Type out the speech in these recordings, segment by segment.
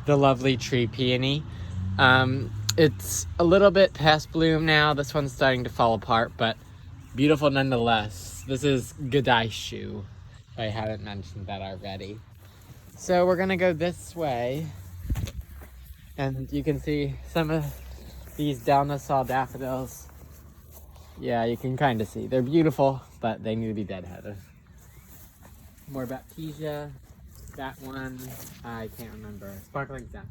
the lovely tree peony. It's a little bit past bloom now. This one's starting to fall apart, but beautiful nonetheless. This is Gadaishu, if I haven't mentioned that already. So we're gonna go this way, and you can see some of these Dalnasaw daffodils. Yeah, you can kind of see. They're beautiful, but they need to be deadheaded. More Baptisia. That one, I can't remember. Sparkling Sapphires.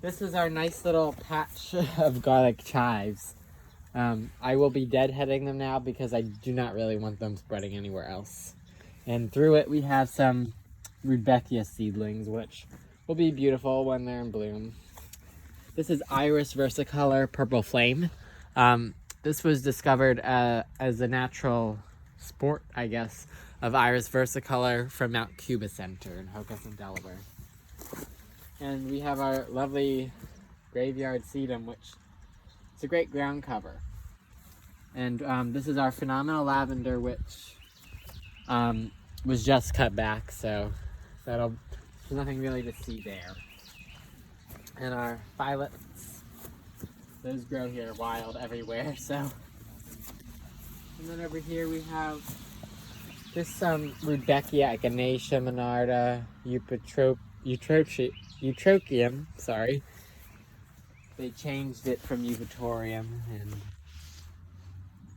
This is our nice little patch of garlic chives. I will be deadheading them now because I do not really want them spreading anywhere else. And through it we have some Rudbeckia seedlings, which will be beautiful when they're in bloom. This is Iris versicolor Purple Flame. This was discovered as a natural sport, I guess, of Iris versicolor from Mount Cuba Center in Hockessin, Delaware. And we have our lovely graveyard sedum, which is a great ground cover. And this is our phenomenal lavender, which was just cut back, so there's nothing really to see there. And our violets, those grow here wild everywhere, so. And then over here we have this Rudbeckia, Echinacea, Monarda, Eutrochium, sorry. They changed it from Eupatorium, and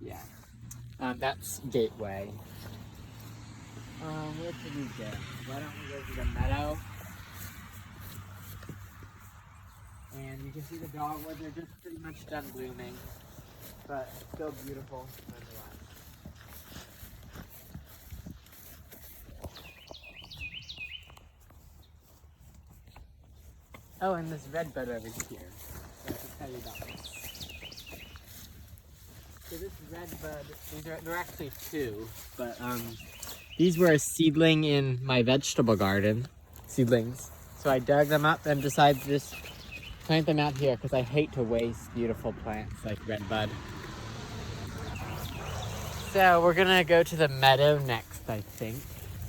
yeah. That's Gateway. Where should we go? Why don't we go to the meadow? And you can see the dogwoods are just pretty much done blooming, but still beautiful nonetheless. Oh, and this red bud over here. I have to tell you about this. So this red bud, they're actually two, but these were a seedling in my vegetable garden, seedlings. So I dug them up and decided to just plant them out here because I hate to waste beautiful plants like red bud. So we're gonna go to the meadow next, I think.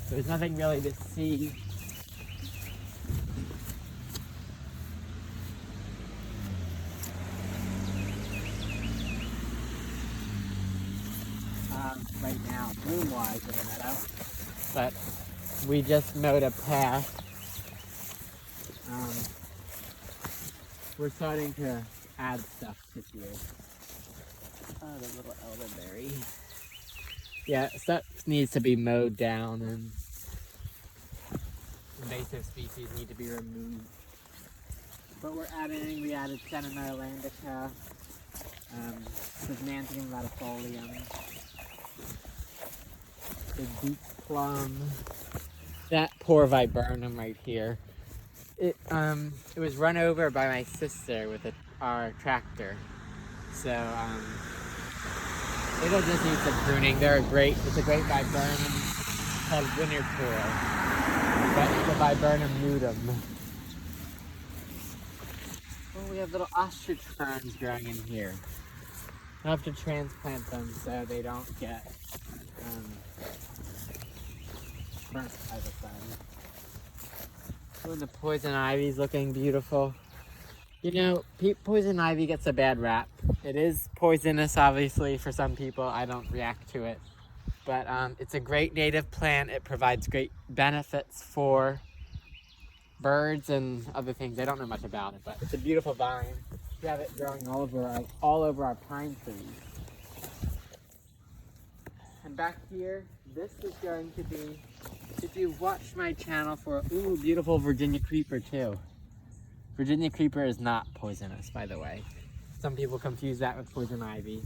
There's nothing really to see. Right now, bloom-wise in the meadow, but we just mowed a path. We're starting to add stuff this year. Oh, the little elderberry. Yeah, stuff needs to be mowed down and invasive species need to be removed. But we added Senna Atlantica, Sysmantium latifolium, the deep plum, that poor viburnum right here. It was run over by my sister with our tractor, so it'll just need some pruning. It's a great viburnum called winter tour, but it's a viburnum nudum. Oh, we have little ostrich ferns growing in here. I'll have to transplant them so they don't get burnt by the sun. Oh, the poison ivy's looking beautiful. You know, poison ivy gets a bad rap. It is poisonous, obviously, for some people. I don't react to it. But it's a great native plant. It provides great benefits for birds and other things. I don't know much about it, but it's a beautiful vine. We have it growing all over our pine trees. And back here, this is going to be, if you've watched my channel for, ooh, beautiful Virginia creeper too. Virginia creeper is not poisonous, by the way. Some people confuse that with poison ivy.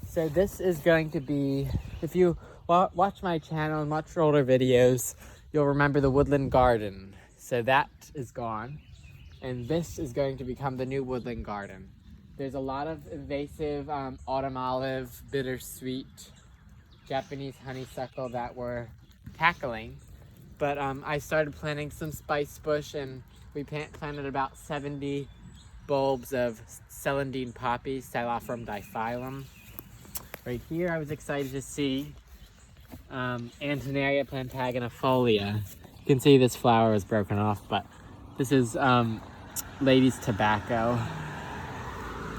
So this is going to be, if you watch my channel and watch older videos, you'll remember the woodland garden. So that is gone. And this is going to become the new woodland garden. There's a lot of invasive autumn olive, bittersweet, Japanese honeysuckle that we're tackling. But I started planting some spice bush, and we planted about 70 bulbs of celandine poppy, Stylophorum diphyllum. Right here, I was excited to see Antonaria plantaginifolia. can see this flower is broken off, but this is lady's tobacco.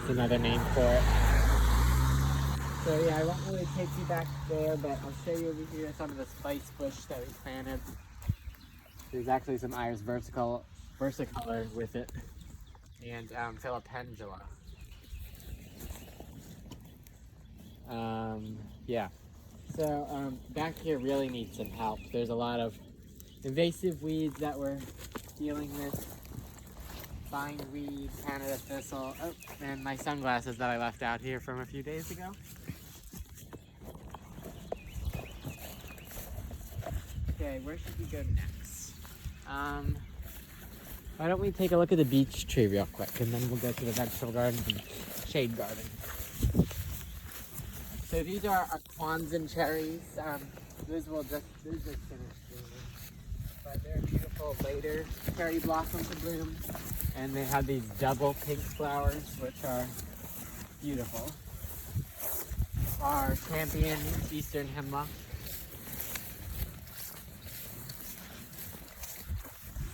It's another name for it. So yeah, I won't really take you back there, but I'll show you over here some of the spice bush that we planted. There's actually some iris versicolor with it, and Philopendula. Yeah. So back here really needs some help. There's a lot of invasive weeds that we're dealing with. Bindweed, Canada thistle, oh, and my sunglasses that I left out here from a few days ago. Okay, where should we go next? Why don't we take a look at the beech tree real quick, and then we'll go to the vegetable garden and shade garden. So these are our Kwanzan cherries. Those just finished blooming, but they're beautiful later cherry blossom to bloom, and they have these double pink flowers, which are beautiful. Our champion eastern hemlock.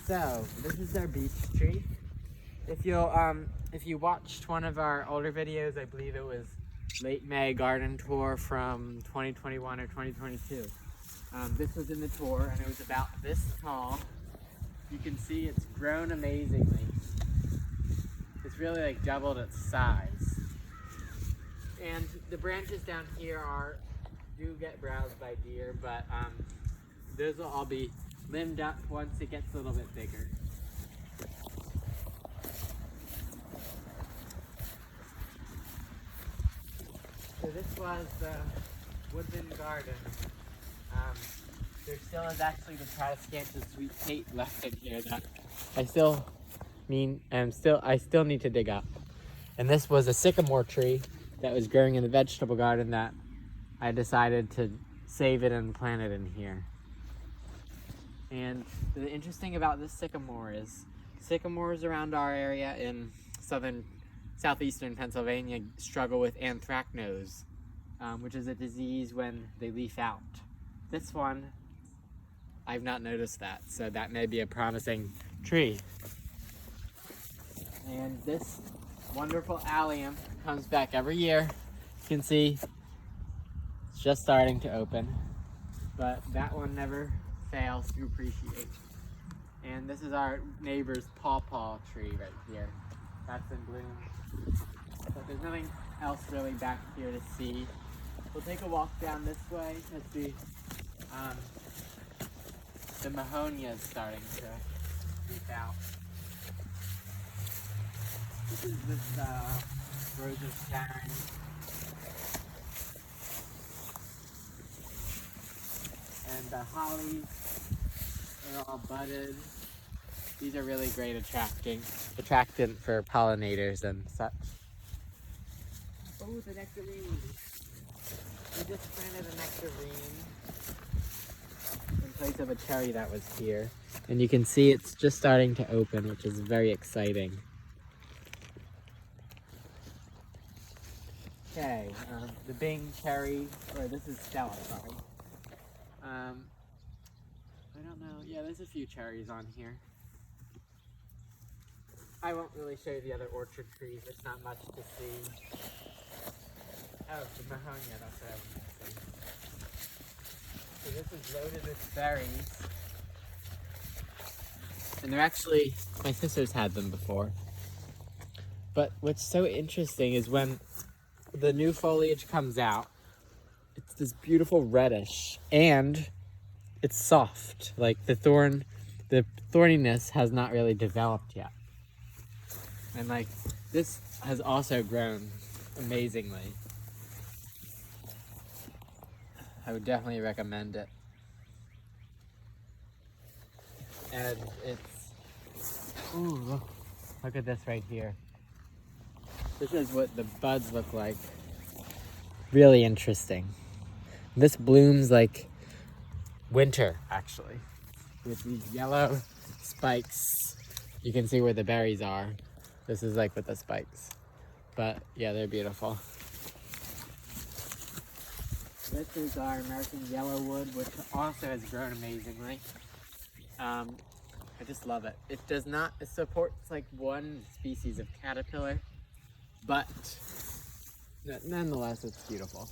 So this is our beech tree. If you watched one of our older videos, I believe it was late May garden tour from 2021 or 2022. This was in the tour, and it was about this tall. You can see it's grown amazingly. It's really like doubled its size. And the branches down here do get browsed by deer, but those will all be limbed up once it gets a little bit bigger. So this was the woodland garden. There still is actually the Tradescantia sweet Kate left in here that I still need to dig up. And this was a sycamore tree that was growing in the vegetable garden that I decided to save it and plant it in here. And the interesting about this sycamore is sycamores around our area in southeastern Pennsylvania struggle with anthracnose, which is a disease when they leaf out. This one, I've not noticed that, so that may be a promising tree. And this wonderful allium comes back every year. You can see it's just starting to open, but that one never fails to appreciate. And this is our neighbor's pawpaw tree right here. That's in bloom. But there's nothing else really back here to see. We'll take a walk down this way to see the Mahonia is starting to leaf out. This is Rose of Sharon. And the hollies are all budded. These are really great attractant for pollinators and such. Oh, the nectarine. We just planted a nectarine in place of a cherry that was here. And you can see it's just starting to open, which is very exciting. Okay, the Bing cherry, or this is Stella, sorry. I don't know, yeah, there's a few cherries on here. I won't really show you the other orchard trees, there's not much to see. Oh, the Mahonia, that's what I was missing. So this is loaded with berries. And they're actually, my sister's had them before. But what's so interesting is when the new foliage comes out, it's this beautiful reddish, and it's soft. Like the thorniness has not really developed yet. And like, this has also grown amazingly. I would definitely recommend it. And it's, ooh, look at this right here. This is what the buds look like. Really interesting. This blooms like winter, actually, with these yellow spikes. You can see where the berries are. This is like with the spikes. But yeah, they're beautiful. This is our American yellowwood, which also has grown amazingly. I just love it. It does not, it supports like one species of caterpillar, but nonetheless, it's beautiful.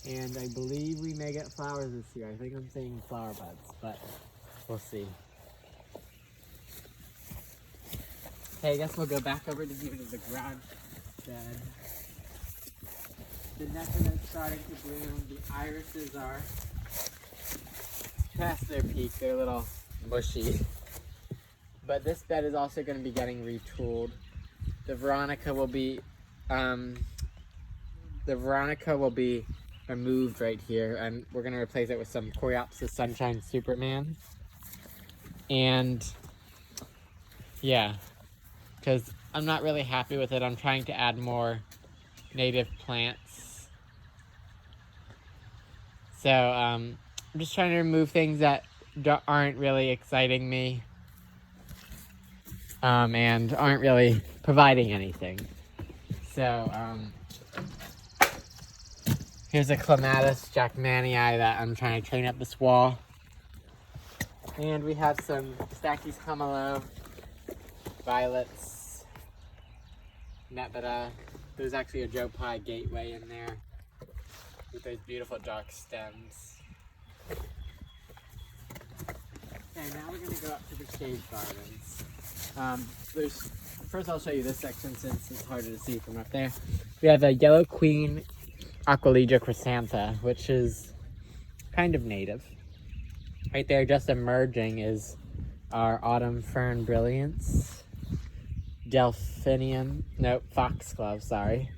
And I believe we may get flowers this year. I think I'm seeing flower buds, but we'll see. Okay, I guess we'll go back over to here to the garage bed. The nectarine is starting to bloom. The irises are past their peak. They're a little mushy. But this bed is also going to be getting retooled. The Veronica will be removed right here, and we're going to replace it with some Coreopsis Sunshine Superman. And yeah, because I'm not really happy with it. I'm trying to add more native plants. So I'm just trying to remove things that aren't really exciting me, and aren't really providing anything. So here's a Clematis jackmanii that I'm trying to train up this wall. And we have some Stachy's Pomelo, violets, Nepeta. There's actually a Joe Pye gateway in there with those beautiful dark stems. Okay, now we're going to go up to the shade gardens. First I'll show you this section since it's harder to see from up there. We have a Yellow Queen Aquilegia chrysantha, which is kind of native. Right there, just emerging, is our Autumn Fern Brilliance. Foxglove, sorry.